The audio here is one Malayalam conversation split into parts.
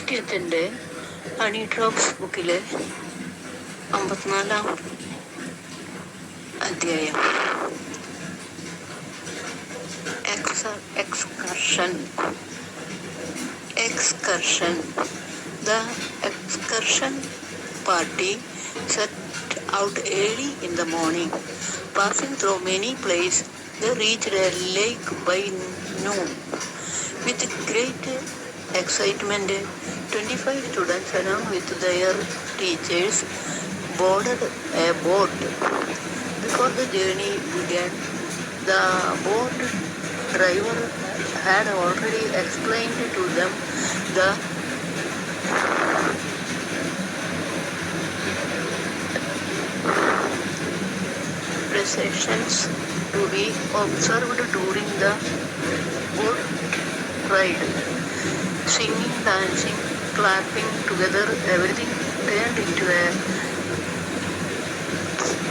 സാഹിത്യത്തിൻ്റെ ഹണി ഡ്രോപ്സ് ബുക്കിലെ 54-ാം അധ്യായം excursion. The excursion party set out early in the morning. Passing through many places, they reached a lake by noon. With great excitement, 25 students along with their teachers boarded a boat. Before the journey began, the boat driver had already explained to them the processions to be observed during the boat ride. Singing, dancing, clapping together, everything turned into a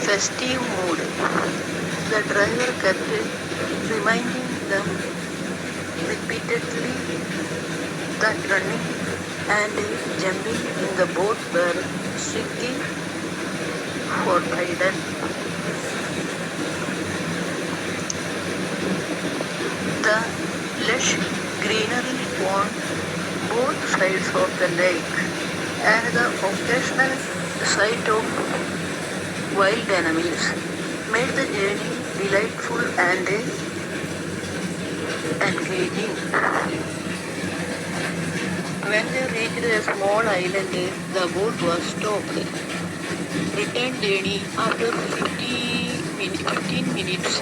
festive mood. The driver kept reminding them repeatedly that running and jumping in the boat were strictly forbidden. The lush greenery on both sides of the lake and the occasional sight of wild animals made the journey delightful and engaging. When they reached a small island, the boat was stopped. Return journey after 15 minutes.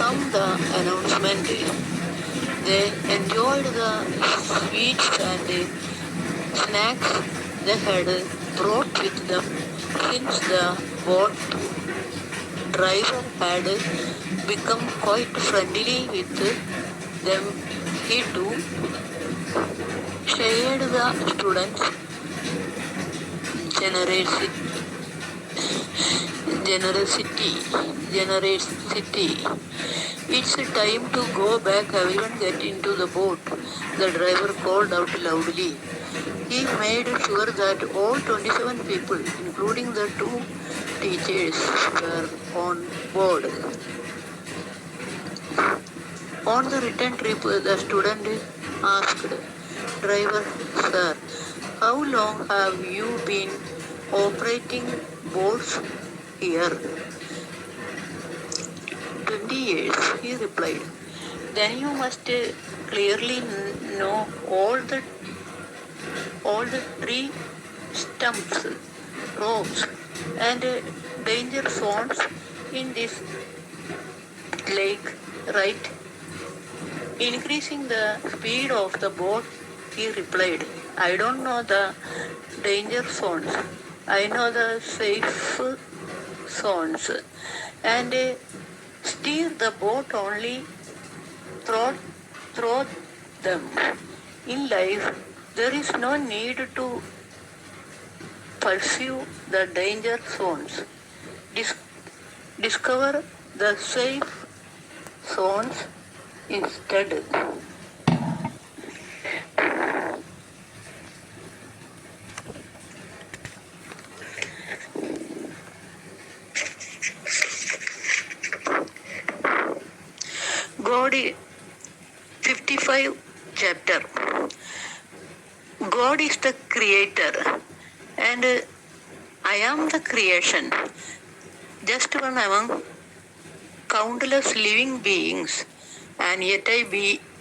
Come the announcement. They enjoyed the sweets and snacks they had brought with them. Since the boat driver had become quite friendly with them, he too shared the students' generosity. It's time to go back. Everyone get into the boat, the driver called out loudly. He made sure that all 27 people, including the 2 teachers, were on board. On the return trip, the student asked, "Driver, sir, how long have you been operating boats here?" 20 years, he replied. Then you must clearly know all the tree stumps, ropes, and danger zones in this lake, right? Increasing the speed of the boat, he replied, I don't know the danger zones. I know the safe zones. And steer the boat only through them. In life, there is no need to pursue the danger zones. Discover the safe zones instead. God, 55 chapter. God is the creator and I am the creation, just one among countless living beings, and yet I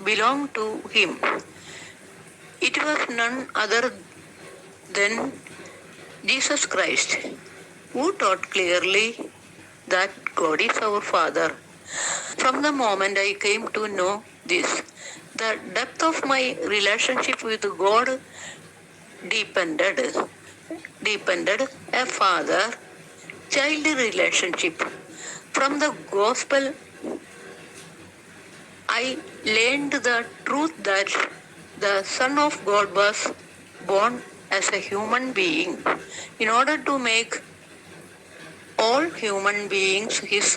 belong to Him. It was none other than Jesus Christ who taught clearly that God is our Father. From the moment I came to know this, the depth of my relationship with God deepened a father-child relationship. From the gospel, I learned the truth that the Son of God was born as a human being in order to make all human beings His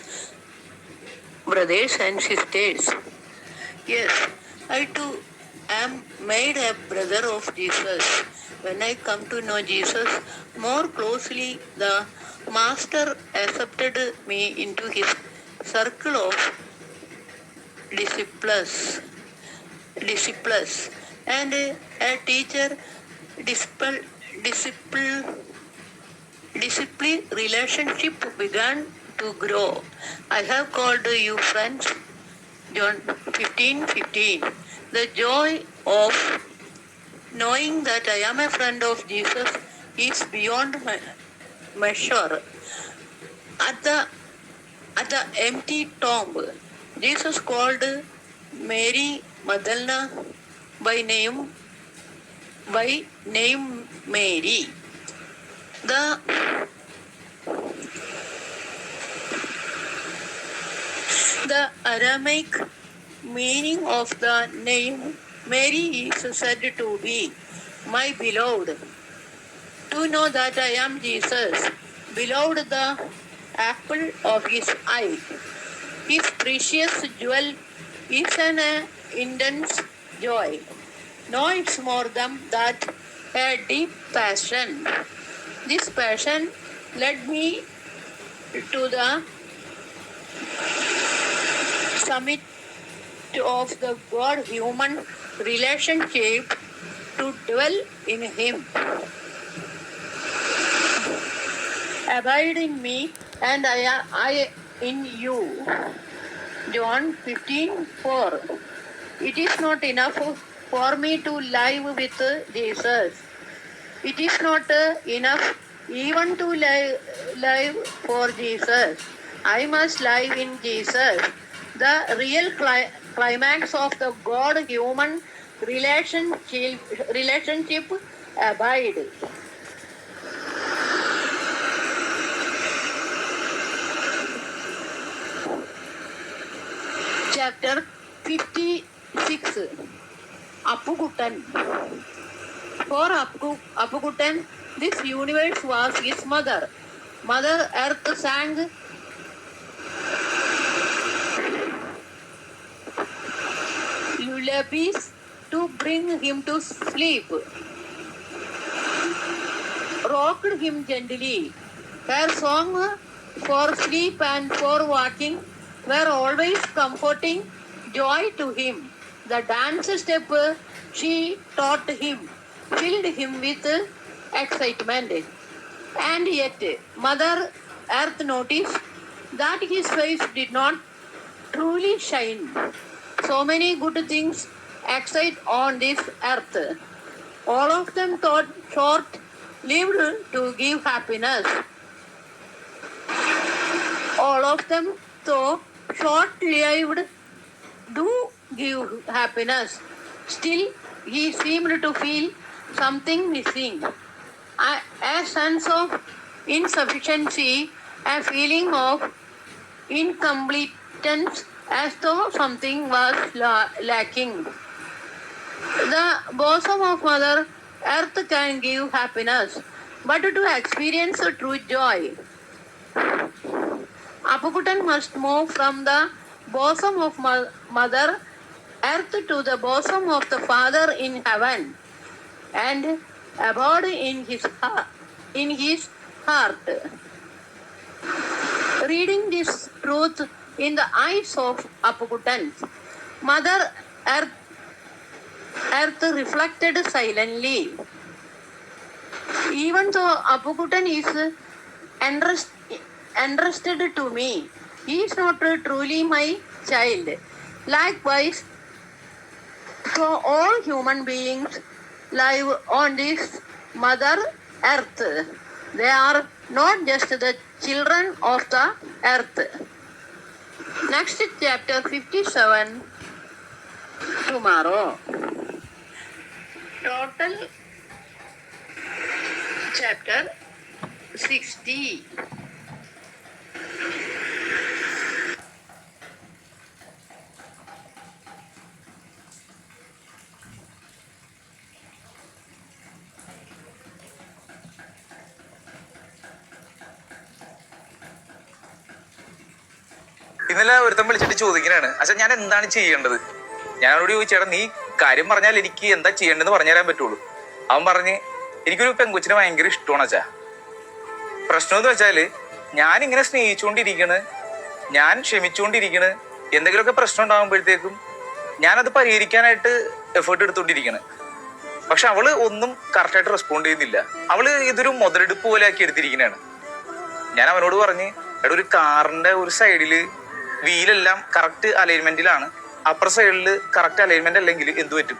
brothers and sisters. Yes, I too am made a brother of Jesus. When I come to know Jesus more closely, the Master accepted me into his circle of disciples, disciples, and a teacher disciple, disciple, discipline relationship began to grow. I have called you friends. John 15:15. The joy of knowing that I am a friend of Jesus is beyond measure. At the at the empty tomb, Jesus called Mary Magdalene by name Mary. The the Aramaic meaning of the name Mary is said to be my beloved. To know that I am Jesus, beloved, the apple of his eye, his precious jewel is an intense joy. No, it's more than that, a deep passion. This passion led me to the summit of the God-human relationship to dwell in Him. Abide in me and I in you. John 15:4. It is not enough for me to live with Jesus. It is not enough even to live for Jesus. I must live in Jesus. The real climax of the God-human relationship abide. Chapter 56. Appukutan. For Appukutan, this universe was his mother. Mother Earth sang lullabies to bring him to sleep, rocked him gently. Her song for sleep and for walking were always comforting joy to him. The dance step she taught him filled him with excitement. And yet, Mother Earth noticed that his face did not truly shine. So many good things excite on this earth. All of them thought short-lived to give happiness. All of them though short-lived do give happiness. Still, he seemed to feel something missing. A sense of insufficiency, a feeling of incompetence, as though something was lacking. The bosom of Mother Earth can give happiness, but to experience true joy, Appukutan must move from the bosom of Mother Earth to the bosom of the Father in heaven and abode in his heart. Reading this truth in the eyes of Appukutan, Mother Earth reflected silently. Even though Appukutan is entrusted to me, he is not truly my child. Likewise, so all human beings live on this Mother Earth. They are not just the children of the earth. Next chapter 57 tomorrow. Total chapter 60. ഇന്നലെ ഒരുത്തം വിളിച്ചിട്ട് ചോദിക്കണാണ്, അച്ഛാ ഞാൻ എന്താണ് ചെയ്യേണ്ടത്? ഞാനോട് ചോദിച്ചേട്ടാ നീ കാര്യം പറഞ്ഞാൽ എനിക്ക് എന്താ ചെയ്യേണ്ടതെന്ന് പറഞ്ഞുതരാൻ പറ്റുള്ളൂ. അവൻ പറഞ്ഞ് എനിക്കൊരു പെങ്കൊച്ചിനെ ഭയങ്കര ഇഷ്ടമാണ് അച്ഛാ. പ്രശ്നം എന്ന് വെച്ചാല് ഞാനിങ്ങനെ സ്നേഹിച്ചുകൊണ്ടിരിക്കണ്, ഞാൻ ക്ഷമിച്ചുകൊണ്ടിരിക്കണ്. എന്തെങ്കിലുമൊക്കെ പ്രശ്നം ഉണ്ടാകുമ്പോഴത്തേക്കും ഞാനത് പരിഹരിക്കാനായിട്ട് എഫേർട്ട് എടുത്തുകൊണ്ടിരിക്കണ്. പക്ഷെ അവള് ഒന്നും കറക്റ്റായിട്ട് റെസ്പോണ്ട് ചെയ്യുന്നില്ല. അവള് ഇതൊരു മുതലെടുപ്പ് പോലെ ആക്കി എടുത്തിരിക്കുന്നതാണ്. ഞാൻ അവനോട് പറഞ്ഞ് എടാ, ഒരു കാറിന്റെ ഒരു സൈഡില് വീലെല്ലാം കറക്റ്റ് അലൈൻമെന്റിലാണ്, അപ്പുറ സൈഡിൽ കറക്റ്റ് അലൈൻമെന്റ് അല്ലെങ്കിൽ എന്ത് പറ്റും?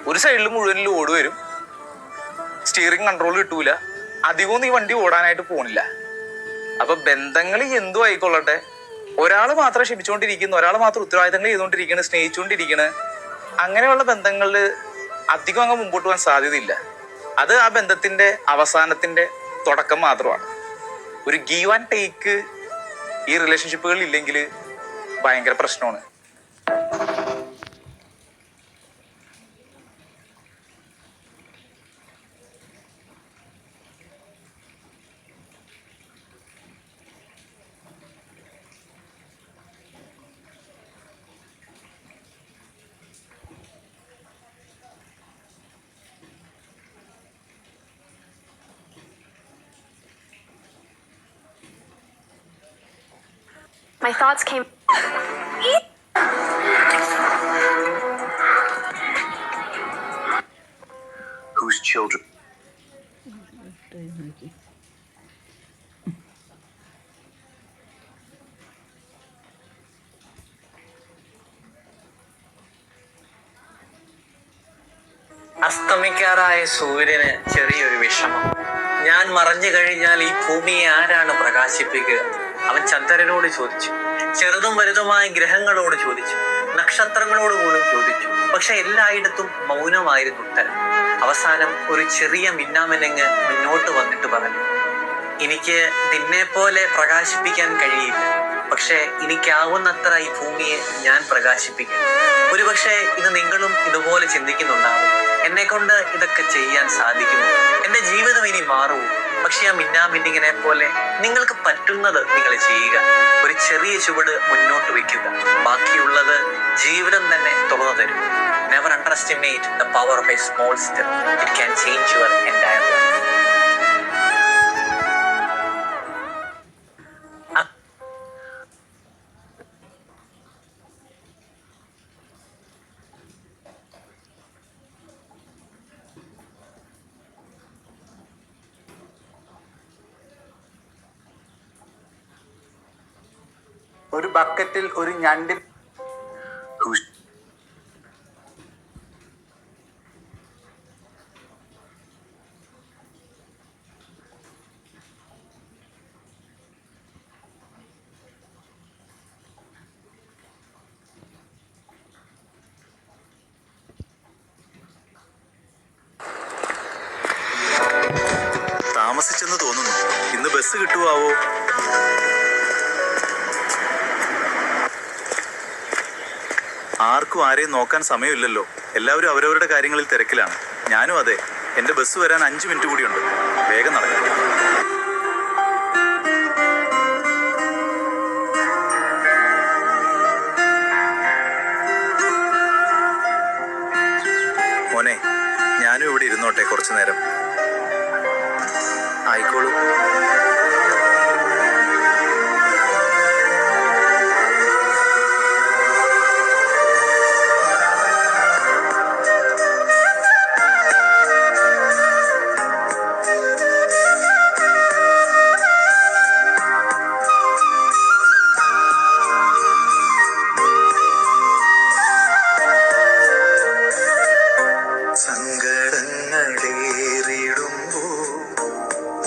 ഒരു സൈഡിൽ മുഴുവൻ ലോഡ് വരും, സ്റ്റിയറിംഗ് കൺട്രോൾ കിട്ടൂല, അധികവും ഈ വണ്ടി ഓടാനായിട്ട് പോണില്ല. അപ്പൊ ബന്ധങ്ങൾ എന്തും ആയിക്കൊള്ളട്ടെ, ഒരാൾ മാത്രം ക്ഷമിച്ചുകൊണ്ടിരിക്കുന്നു, ഒരാൾ മാത്രം ഉത്തരവാദിത്തങ്ങൾ ചെയ്തുകൊണ്ടിരിക്കുന്നത്, സ്നേഹിച്ചുകൊണ്ടിരിക്കുന്നത്, അങ്ങനെയുള്ള ബന്ധങ്ങളിൽ അധികം അങ്ങ് മുമ്പോട്ട് പോകാൻ സാധ്യതയില്ല. അത് ആ ബന്ധത്തിന്റെ അവസാനത്തിന്റെ തുടക്കം മാത്രമാണ്. ഒരു ഗീവ് ആൻഡ് ടേക്ക് ഈ റിലേഷൻഷിപ്പുകളിൽ ഇല്ലെങ്കിൽ ഭയങ്കര പ്രശ്നമാണ്. My thoughts came. Whose children? അസ്തമിക്കാറായ സൂര്യന് ചെറിയൊരു വിഷമം. ഞാൻ മറഞ്ഞു കഴിഞ്ഞാൽ ഈ ഭൂമിയെ ആരാണ് പ്രകാശിപ്പിക്കുക? അവൻ ചന്ദ്രനോട് ചോദിച്ചു, ചെറുതും വലുതുമായ ഗ്രഹങ്ങളോട് ചോദിച്ചു, നക്ഷത്രങ്ങളോട് പോലും ചോദിച്ചു. പക്ഷെ എല്ലായിടത്തും മൗനമായിരുന്നു ഉത്തരം. അവസാനം ഒരു ചെറിയ മിന്നാമിനങ്ങ് മുന്നോട്ട് വന്നിട്ട് പറഞ്ഞു, എനിക്ക് നിന്നെ പോലെ പ്രകാശിപ്പിക്കാൻ കഴിയില്ല, പക്ഷെ എനിക്കാവുന്നത്ര ഈ ഭൂമിയെ ഞാൻ പ്രകാശിപ്പിക്കും. ഒരുപക്ഷെ ഇത് നിങ്ങളും ഇതുപോലെ ചിന്തിക്കുന്നുണ്ടാവും, എന്നെ കൊണ്ട് ഇതൊക്കെ ചെയ്യാൻ സാധിക്കുമോ? എന്റെ ജീവിതം ഇനി മാറുമോ? പക്ഷെ ആ മിന്നാമിന്നിങ്ങിനെ പോലെ നിങ്ങൾക്ക് പറ്റുന്നത് നിങ്ങൾ ചെയ്യുക. ഒരു ചെറിയ ചുവട് മുന്നോട്ട് വെക്കുക, ബാക്കിയുള്ളത് ജീവിതം തന്നെ തുറന്നു തരും. Never underestimate the power of a small step. It can change your entire life. ഒരു ബക്കറ്റിൽ ഒരു ഞണ്ടിൽ Whose താമസിച്ചെന്ന് തോന്നുന്നു. ഇന്ന് ബസ് കിട്ടുവാവോ? ആർക്കും ആരെയും നോക്കാൻ സമയമില്ലല്ലോ. എല്ലാവരും അവരവരുടെ കാര്യങ്ങളിൽ തിരക്കിലാണ്. ഞാനും അതെ. എൻ്റെ ബസ് വരാൻ 5 മിനിറ്റ് കൂടിയുണ്ട്. വേഗം നടക്കാം. മോനെ, ഞാനും ഇവിടെ ഇരുന്നോട്ടെ കുറച്ചു നേരം. ആയിക്കോളൂ. സങ്കടങ്ങളേറിടുമ്പോ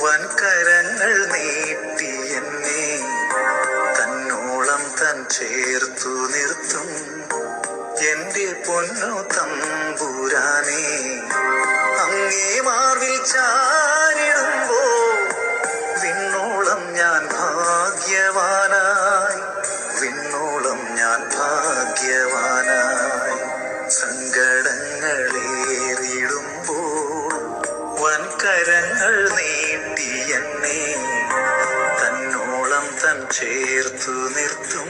വൻകരങ്ങൾ നീട്ടി എന്നെ തന്നോളം തൻ ചേർത്തു നിർത്തും എന്റെ പൊന്നു തമ്പുരാനെ. അങ്ങേ മാർവിൽ ചാരിടുമ്പോ വിണ്ണോളം ഞാൻ ഭാഗ്യവാനായി, വിണ്ണോളം ഞാൻ ഭാഗ്യവാനായി. സങ്കടങ്ങളേറിടുമ്പോൾ വൻകരങ്ങൾ നീട്ടി എന്നെ തന്നോളം തൻ ചേർത്തു നിർത്തും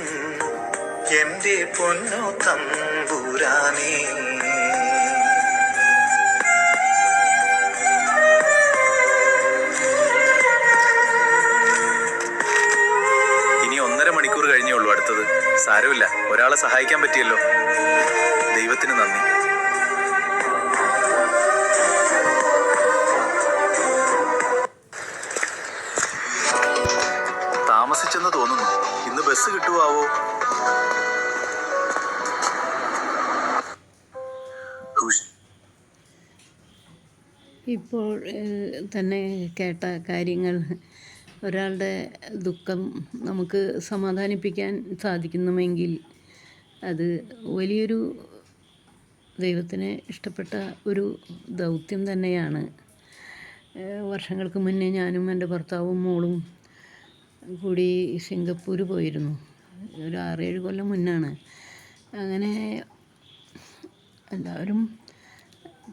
എന്റെ പൊന്നു തമ്പുരാനേ. ഇപ്പോൾ തന്നെ കേട്ട കാര്യങ്ങൾ, ഒരാളുടെ ദുഃഖം നമുക്ക് സമാധാനിപ്പിക്കാൻ സാധിക്കുന്നുമെങ്കിൽ അത് വലിയൊരു ദൈവത്തിന് ഇഷ്ടപ്പെട്ട ഒരു ദൗത്യം തന്നെയാണ്. വർഷങ്ങൾക്ക് മുന്നേ ഞാനും എൻ്റെ ഭർത്താവും മോളും കൂടി സിംഗപ്പൂർ പോയിരുന്നു. ഒരു 6-7 കൊല്ലം മുന്നാണ്. അങ്ങനെ എല്ലാവരും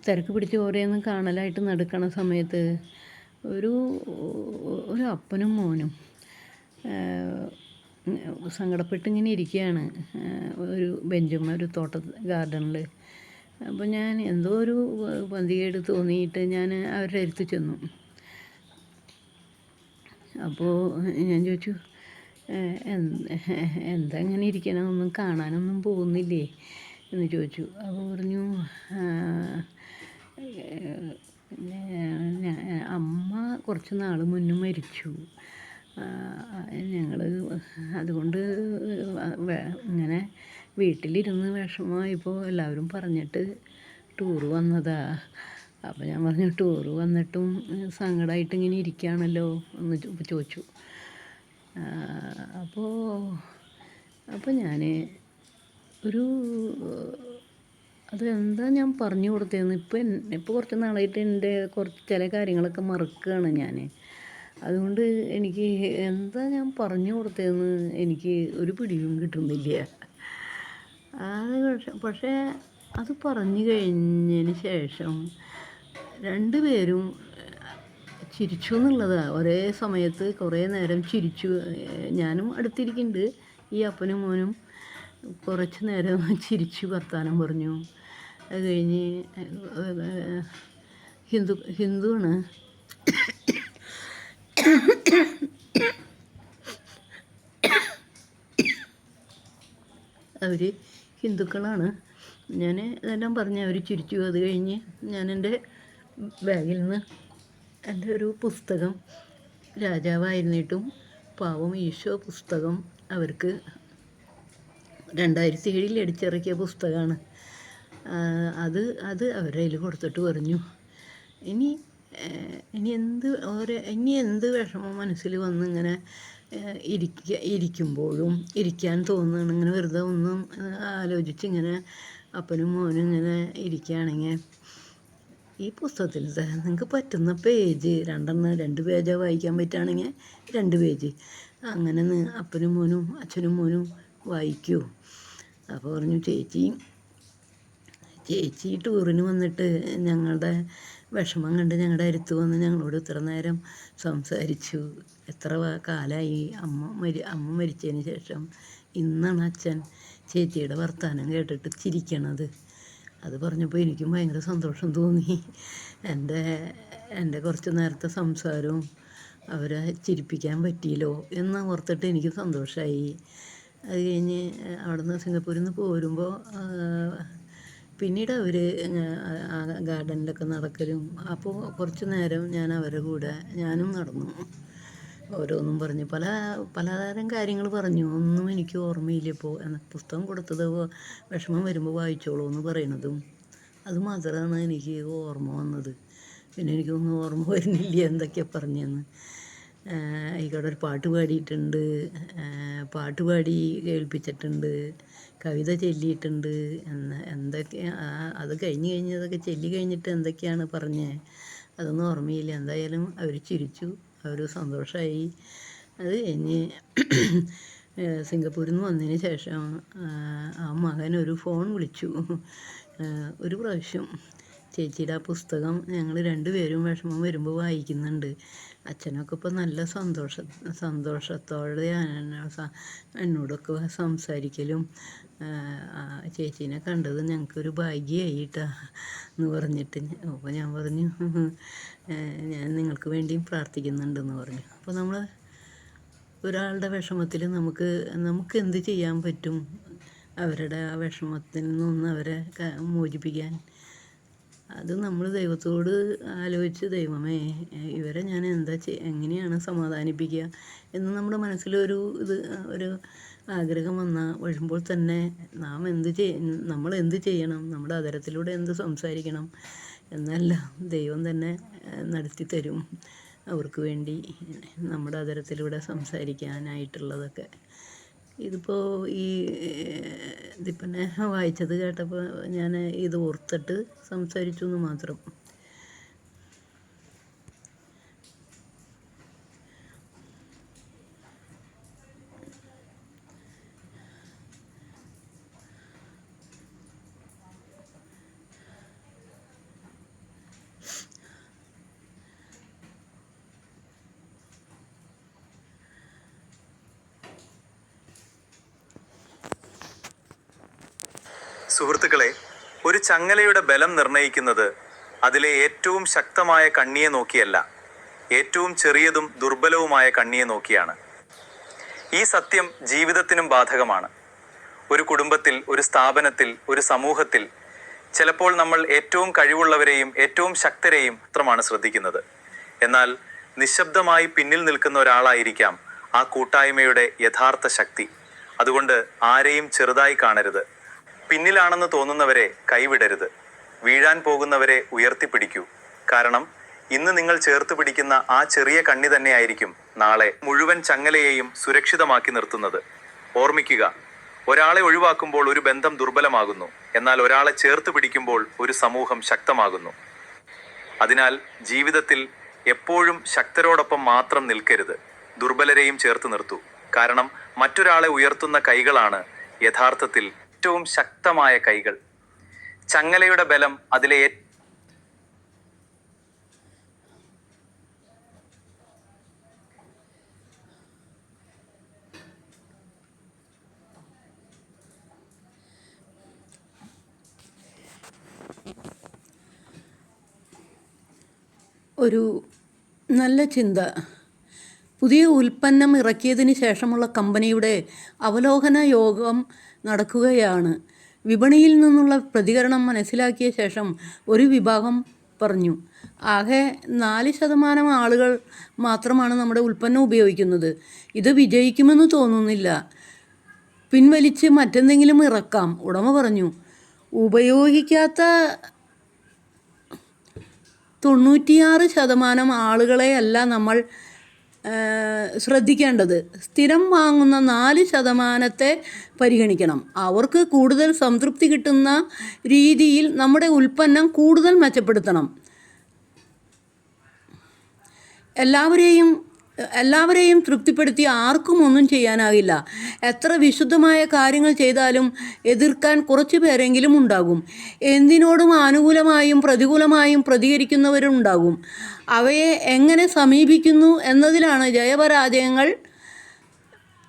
തിരക്ക് പിടിച്ച് ഓരോന്നും കാണലായിട്ട് നടക്കണ സമയത്ത് ഒരു അപ്പനും മോനും സങ്കടപ്പെട്ടിങ്ങനെ ഇരിക്കുകയാണ് ഒരു ബെഞ്ചുമ്മ, ഒരു ഗാർഡനിൽ. അപ്പോൾ ഞാൻ എന്തോ ഒരു പന്തികേട് തോന്നിയിട്ട് ഞാൻ അവരുടെ അടുത്ത് ചെന്നു. അപ്പോൾ ഞാൻ ചോദിച്ചു, എന്താ ഇങ്ങനെ ഇരിക്കണം, ഒന്നും കാണാനൊന്നും പോകുന്നില്ലേ എന്ന് ചോദിച്ചു. അപ്പോൾ പറഞ്ഞു, അമ്മ കുറച്ച് നാൾ മുന്നേ മരിച്ചു, ഞങ്ങൾ അതുകൊണ്ട് ഇങ്ങനെ വീട്ടിലിരുന്ന് വിഷമമായപ്പോൾ എല്ലാവരും പറഞ്ഞിട്ട് ടൂറ് വന്നതാ. അപ്പോൾ ഞാൻ പറഞ്ഞു, ടൂറ് വന്നിട്ടും സങ്കടമായിട്ട് ഇങ്ങനെ ഇരിക്കുകയാണല്ലോ എന്ന് ചോദിച്ചു. അപ്പോൾ ഞാൻ അതെന്താ ഞാൻ പറഞ്ഞു കൊടുത്തതെന്ന് ഇപ്പോൾ കുറച്ച് നാളായിട്ട് എൻ്റെ ചില കാര്യങ്ങളൊക്കെ മറക്കുകയാണ് ഞാൻ. അതുകൊണ്ട് എനിക്ക് എന്താ ഞാൻ പറഞ്ഞു കൊടുത്തതെന്ന് എനിക്ക് ഒരു പിടിയും കിട്ടുന്നില്ല. പക്ഷേ അത് പറഞ്ഞു കഴിഞ്ഞതിന് ശേഷം രണ്ടുപേരും ചിരിച്ചു എന്നുള്ളതാണ്. ഒരേ സമയത്ത് കുറേ നേരം ചിരിച്ചു. ഞാനും അടുത്തിരിക്കുന്നുണ്ട്, ഈ അപ്പനും മോനും കുറച്ച് നേരം ചിരിച്ചു വർത്താനം പറഞ്ഞു. അത് കഴിഞ്ഞ് ഹിന്ദുവാണ്, അവർ ഹിന്ദുക്കളാണ്. ഞാൻ ഇതെല്ലാം പറഞ്ഞ് അവർ ചിരിച്ചു. അത് കഴിഞ്ഞ് ഞാൻ എൻ്റെ ബാഗിൽ നിന്ന് എൻ്റെ ഒരു പുസ്തകം, രാജാവായിരുന്നിട്ടും പാവം ഈശോ പുസ്തകം, അവർക്ക് 2007 അടിച്ചിറക്കിയ പുസ്തകമാണ്. അത് അവരുടെ കയ്യിൽ കൊടുത്തിട്ട് പറഞ്ഞു, ഇനി എന്ത് വിഷമം മനസ്സിൽ വന്ന് ഇങ്ങനെ ഇരിക്കുമ്പോഴും ഇരിക്കാൻ തോന്നുകയാണ്, ഇങ്ങനെ വെറുതെ ഒന്നും ആലോചിച്ച് ഇങ്ങനെ അപ്പനും മോനും ഇങ്ങനെ ഇരിക്കുകയാണെങ്കിൽ ഈ പുസ്തകത്തിൽ നിങ്ങൾക്ക് പറ്റുന്ന പേജ് 2 പേജാണ് വായിക്കാൻ പറ്റുകയാണെങ്കിൽ 2 പേജ് അങ്ങനെ അപ്പനും മോനും അച്ഛനും മോനും വായിക്കൂ. അപ്പോൾ പറഞ്ഞു, ചേച്ചി ടൂറിന് വന്നിട്ട് ഞങ്ങളുടെ വിഷമം കണ്ട് ഞങ്ങളുടെ അടുത്ത് വന്ന് ഞങ്ങളോട് ഇത്ര നേരം സംസാരിച്ചു. എത്ര കാലമായി അമ്മ മരിച്ചതിന് ശേഷം ഇന്നാണ് അച്ഛൻ ചേച്ചിയുടെ വർത്തമാനം കേട്ടിട്ട് ചിരിക്കണത്. അത് പറഞ്ഞപ്പോൾ എനിക്കും ഭയങ്കര സന്തോഷം തോന്നി. എൻ്റെ കുറച്ച് നേരത്തെ സംസാരവും അവരെ ചിരിപ്പിക്കാൻ പറ്റിയല്ലോ എന്ന് ഓർത്തിട്ട് എനിക്ക് സന്തോഷമായി. അത് കഴിഞ്ഞ് അവിടെ നിന്ന് സിംഗപ്പൂരിൽ നിന്ന് പോരുമ്പോൾ പിന്നീട് അവർ ഗാർഡനിലൊക്കെ നടക്കലും, അപ്പോൾ കുറച്ച് നേരം ഞാൻ അവരുടെ കൂടെ ഞാനും നടന്നു. ഓരോന്നും പറഞ്ഞ് പലതരം കാര്യങ്ങൾ പറഞ്ഞു. ഒന്നും എനിക്ക് ഓർമ്മയില്ല ഇപ്പോൾ. പുസ്തകം കൊടുത്തത് വിഷമം വരുമ്പോൾ വായിച്ചോളൂ എന്ന് പറയണതും അത് മാത്രമാണ് എനിക്ക് ഓർമ്മ വന്നത്. പിന്നെ എനിക്കൊന്നും ഓർമ്മ വരുന്നില്ല എന്തൊക്കെയാണ് പറഞ്ഞതെന്ന്. ആയിക്കോട്ടെ, ഒരു പാട്ട് പാടിയിട്ടുണ്ട്, പാട്ട് പാടി കേൾപ്പിച്ചിട്ടുണ്ട്, കവിത ചൊല്ലിയിട്ടുണ്ട്. എന്തൊക്കെ അത് കഴിഞ്ഞതൊക്കെ ചൊല്ലി കഴിഞ്ഞിട്ട് എന്തൊക്കെയാണ് പറഞ്ഞത് അതൊന്നും ഓർമ്മയില്ല. എന്തായാലും അവർ ചിരിച്ചു, അവർ സന്തോഷമായി. അത് കഴിഞ്ഞ് സിംഗപ്പൂരിൽ നിന്ന് വന്നതിന് ശേഷം ആ മകൻ ഒരു ഫോൺ വിളിച്ചു. ഒരു പ്രാവശ്യം ചേച്ചിയുടെ ആ പുസ്തകം ഞങ്ങൾ 2 പേരും വിഷമം വരുമ്പോൾ വായിക്കുന്നുണ്ട്. അച്ഛനൊക്കെ ഇപ്പോൾ നല്ല സന്തോഷത്തോടെയാണ് എന്നോടൊക്കെ സംസാരിക്കലും ചേച്ചീനെ കണ്ടത് ഞങ്ങൾക്കൊരു ഭാഗ്യമായിട്ടാ എന്ന് പറഞ്ഞിട്ട്. അപ്പോൾ ഞാൻ പറഞ്ഞു, ഞാൻ നിങ്ങൾക്ക് വേണ്ടിയും പ്രാർത്ഥിക്കുന്നുണ്ടെന്ന് പറഞ്ഞു. അപ്പോൾ നമ്മൾ ഒരാളുടെ വിഷമത്തിൽ നമുക്ക് എന്ത് ചെയ്യാൻ പറ്റും? അവരുടെ ആ വിഷമത്തിൽ നിന്നൊന്ന് അവരെ മോചിപ്പിക്കാൻ. അത് നമ്മൾ ദൈവത്തോട് ആലോചിച്ച്, ദൈവമേ ഇവരെ ഞാൻ എങ്ങനെയാണ് സമാധാനിപ്പിക്കുക എന്ന് നമ്മുടെ മനസ്സിലൊരു ഒരു ആഗ്രഹം വരുമ്പോൾ തന്നെ നമ്മൾ എന്ത് ചെയ്യണം, നമ്മുടെ അതരത്തിലൂടെ എന്ത് സംസാരിക്കണം എന്നെല്ലാം ദൈവം തന്നെ നടത്തി തരും. അവർക്ക് വേണ്ടി നമ്മുടെ അതരത്തിലൂടെ സംസാരിക്കാനായിട്ടുള്ളതൊക്കെ. ഇതിപ്പോൾ ഇതിപ്പം വായിച്ചത് കേട്ടപ്പോൾ ഞാൻ ഇത് ഓർത്തിട്ട് സംസാരിച്ചു എന്ന് മാത്രം. സുഹൃത്തുക്കളെ, ഒരു ചങ്ങലയുടെ ബലം നിർണ്ണയിക്കുന്നത് അതിലെ ഏറ്റവും ശക്തമായ കണ്ണിയെ നോക്കിയല്ല, ഏറ്റവും ചെറിയതും ദുർബലവുമായ കണ്ണിയെ നോക്കിയാണ്. ഈ സത്യം ജീവിതത്തിനും ബാധകമാണ്. ഒരു കുടുംബത്തിൽ, ഒരു സ്ഥാപനത്തിൽ, ഒരു സമൂഹത്തിൽ ചിലപ്പോൾ നമ്മൾ ഏറ്റവും കഴിവുള്ളവരെയും ഏറ്റവും ശക്തരെയും മാത്രമാണ് ശ്രദ്ധിക്കുന്നത്. എന്നാൽ നിശബ്ദമായി പിന്നിൽ നിൽക്കുന്ന ഒരാളായിരിക്കാം ആ കൂട്ടായ്മയുടെ യഥാർത്ഥ ശക്തി. അതുകൊണ്ട് ആരെയും ചെറുതായി കാണരുത്. പിന്നിലാണെന്ന് തോന്നുന്നവരെ കൈവിടരുത്. വീഴാൻ പോകുന്നവരെ ഉയർത്തിപ്പിടിക്കൂ. കാരണം ഇന്ന് നിങ്ങൾ ചേർത്ത് പിടിക്കുന്ന ആ ചെറിയ കണ്ണി തന്നെയായിരിക്കും നാളെ മുഴുവൻ ചങ്ങലയെയും സുരക്ഷിതമാക്കി നിർത്തുന്നത്. ഓർമ്മിക്കുക, ഒരാളെ ഒഴിവാക്കുമ്പോൾ ഒരു ബന്ധം ദുർബലമാകുന്നു, എന്നാൽ ഒരാളെ ചേർത്ത് പിടിക്കുമ്പോൾ ഒരു സമൂഹം ശക്തമാകുന്നു. അതിനാൽ ജീവിതത്തിൽ എപ്പോഴും ശക്തരോടൊപ്പം മാത്രം നിൽക്കരുത്, ദുർബലരെയും ചേർത്ത് നിർത്തൂ. കാരണം മറ്റൊരാളെ ഉയർത്തുന്ന കൈകളാണ് യഥാർത്ഥത്തിൽ ഏറ്റവും ശക്തമായ കൈകൾ. ചങ്ങലയുടെ ബലം അതിലെ ഒരു നല്ല ചിന്ത. പുതിയ ഉൽപ്പന്നം ഇറക്കിയതിന് ശേഷമുള്ള കമ്പനിയുടെ അവലോകന യോഗം നടക്കുകയാണ്. വിപണിയിൽ നിന്നുള്ള പ്രതികരണം മനസ്സിലാക്കിയ ശേഷം ഒരു വിഭാഗം പറഞ്ഞു, ആകെ 4% ആളുകൾ മാത്രമാണ് നമ്മുടെ ഉൽപ്പന്നം ഉപയോഗിക്കുന്നത്. ഇത് വിജയിക്കുമെന്ന് തോന്നുന്നില്ല. പിൻവലിച്ച് മറ്റെന്തെങ്കിലും ഇറക്കാം. ഉടമ പറഞ്ഞു, ഉപയോഗിക്കാത്ത 96% ആളുകളെയല്ല നമ്മൾ ശ്രദ്ധിക്കേണ്ടത്. സ്ഥിരം വാങ്ങുന്ന 4%-ത്തെ പരിഗണിക്കണം. അവർക്ക് കൂടുതൽ സംതൃപ്തി കിട്ടുന്ന രീതിയിൽ നമ്മുടെ ഉൽപ്പന്നം കൂടുതൽ മെച്ചപ്പെടുത്തണം. എല്ലാവരെയും തൃപ്തിപ്പെടുത്തി ആർക്കും ഒന്നും ചെയ്യാനാകില്ല. എത്ര വിശുദ്ധമായ കാര്യങ്ങൾ ചെയ്താലും എതിർക്കാൻ കുറച്ചു പേരെങ്കിലും ഉണ്ടാകും. എന്തിനോടും അനുകൂലമായും പ്രതികൂലമായും പ്രതികരിക്കുന്നവരുണ്ടാകും. അവയെ എങ്ങനെ സമീപിക്കുന്നു എന്നതിലാണ് ജയപരാജയങ്ങൾ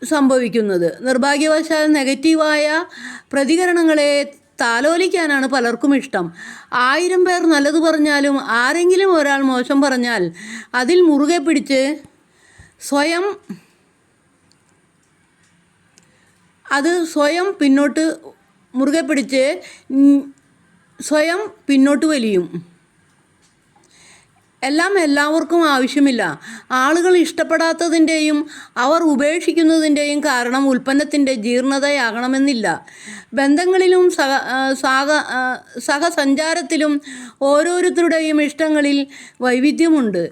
സംഭവിക്കുന്നത്. നിർഭാഗ്യവശാൽ നെഗറ്റീവായ പ്രതികരണങ്ങളെ താലോലിക്കാനാണ് പലർക്കും ഇഷ്ടം. 1000 പേർ നല്ലത് പറഞ്ഞാലും ആരെങ്കിലും ഒരാൾ മോശം പറഞ്ഞാൽ അതിൽ മുറുകെ പിടിച്ച് സ്വയം പിന്നോട്ട് വലിയും. എല്ലാവർക്കും ആവശ്യമില്ല. ആളുകൾ ഇഷ്ടപ്പെടാത്തതിൻ്റെയും അവർ ഉപേക്ഷിക്കുന്നതിൻ്റെയും കാരണം ഉൽപ്പന്നത്തിൻ്റെ ജീർണതയാകണമെന്നില്ല. ബന്ധങ്ങളിലും സഹസഞ്ചാരത്തിലും ഓരോരുത്തരുടെയും ഇഷ്ടങ്ങളിൽ വൈവിധ്യമുണ്ട്.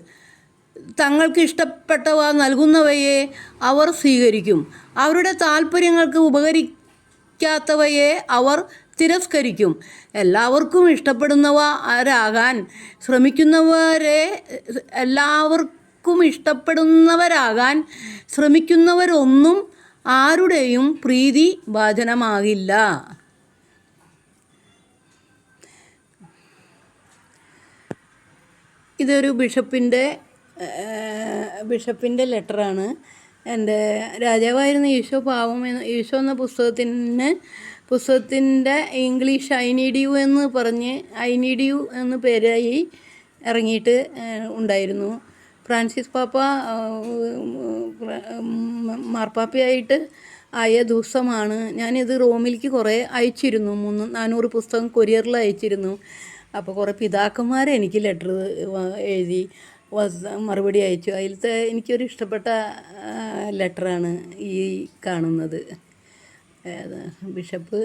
തങ്ങൾക്ക് ഇഷ്ടപ്പെട്ടവ നൽകുന്നവയെ അവർ സ്വീകരിക്കും. അവരുടെ താല്പര്യങ്ങൾക്ക് ഉപകരിക്കാത്തവയെ അവർ തിരസ്കരിക്കും. എല്ലാവർക്കും ഇഷ്ടപ്പെടുന്നവരാകാൻ ശ്രമിക്കുന്നവരൊന്നും ആരുടെയും പ്രീതി ഭാജനമാകില്ല. ഇതൊരു ബിഷപ്പിൻ്റെ ലെറ്ററാണ്. എൻ്റെ രാജാവായിരുന്ന ഈശോ പാവം ഈശോ എന്ന പുസ്തകത്തിൻ്റെ ഇംഗ്ലീഷ് ഐ നീഡ് യു എന്ന് പേരായി ഇറങ്ങിയിട്ട് ഉണ്ടായിരുന്നു. ഫ്രാൻസിസ് പാപ്പ മാർപ്പാപ്പയായിട്ട് ആയ ദിവസമാണ്. ഞാനിത് റോമിലേക്ക് കുറേ അയച്ചിരുന്നു. 400 പുസ്തകം കൊറിയറിൽ അയച്ചിരുന്നു. അപ്പോൾ കുറേ പിതാക്കന്മാർ എനിക്ക് ലെറ്റർ എഴുതി മറുപടി അയച്ചു. അതിലത്തെ എനിക്കൊരു ഇഷ്ടപ്പെട്ട ലെറ്ററാണ് ഈ കാണുന്നത്. Bishop,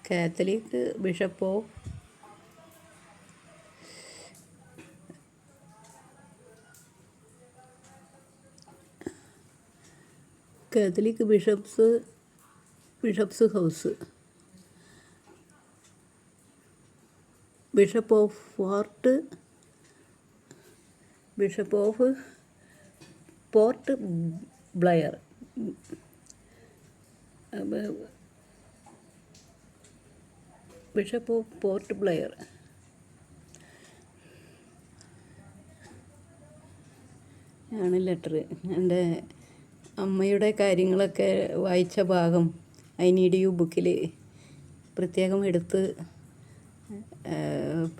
Catholic bishop of Catholic bishops house, bishop of port Blair, bishop of port Blair. ആണ് ലെറ്റർ. എൻ്റെ അമ്മയുടെ കാര്യങ്ങളൊക്കെ വായിച്ച ഭാഗം ഐ നീഡ് യു ബുക്കിൽ പ്രത്യേകം എടുത്ത്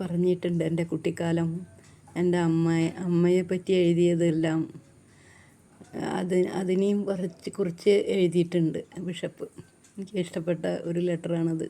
പറഞ്ഞിട്ടുണ്ട്. എൻ്റെ കുട്ടിക്കാലം, എൻ്റെ അമ്മയെ പറ്റി എഴുതിയതെല്ലാം അതിനെയും കുറിച്ച് എഴുതിയിട്ടുണ്ട് ബിഷപ്പ്. എനിക്ക് ഇഷ്ടപ്പെട്ട ഒരു ലെറ്ററാണത്.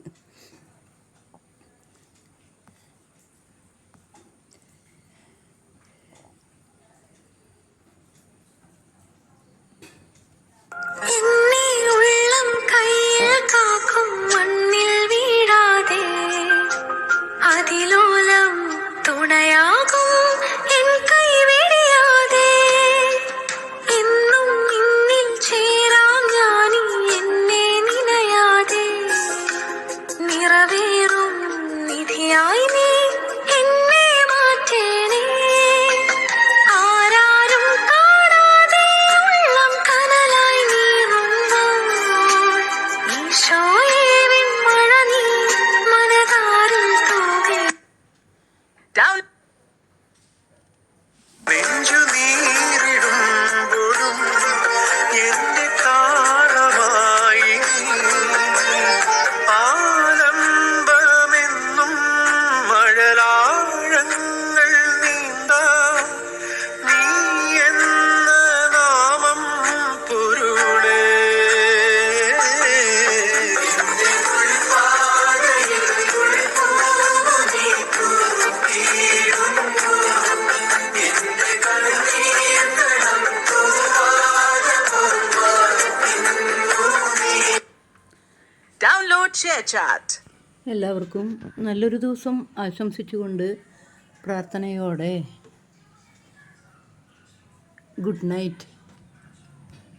എല്ലാവർക്കും നല്ലൊരു ദിവസം ആശംസിച്ചുകൊണ്ട് പ്രാർത്ഥനയോടെ ഗുഡ് നൈറ്റ്.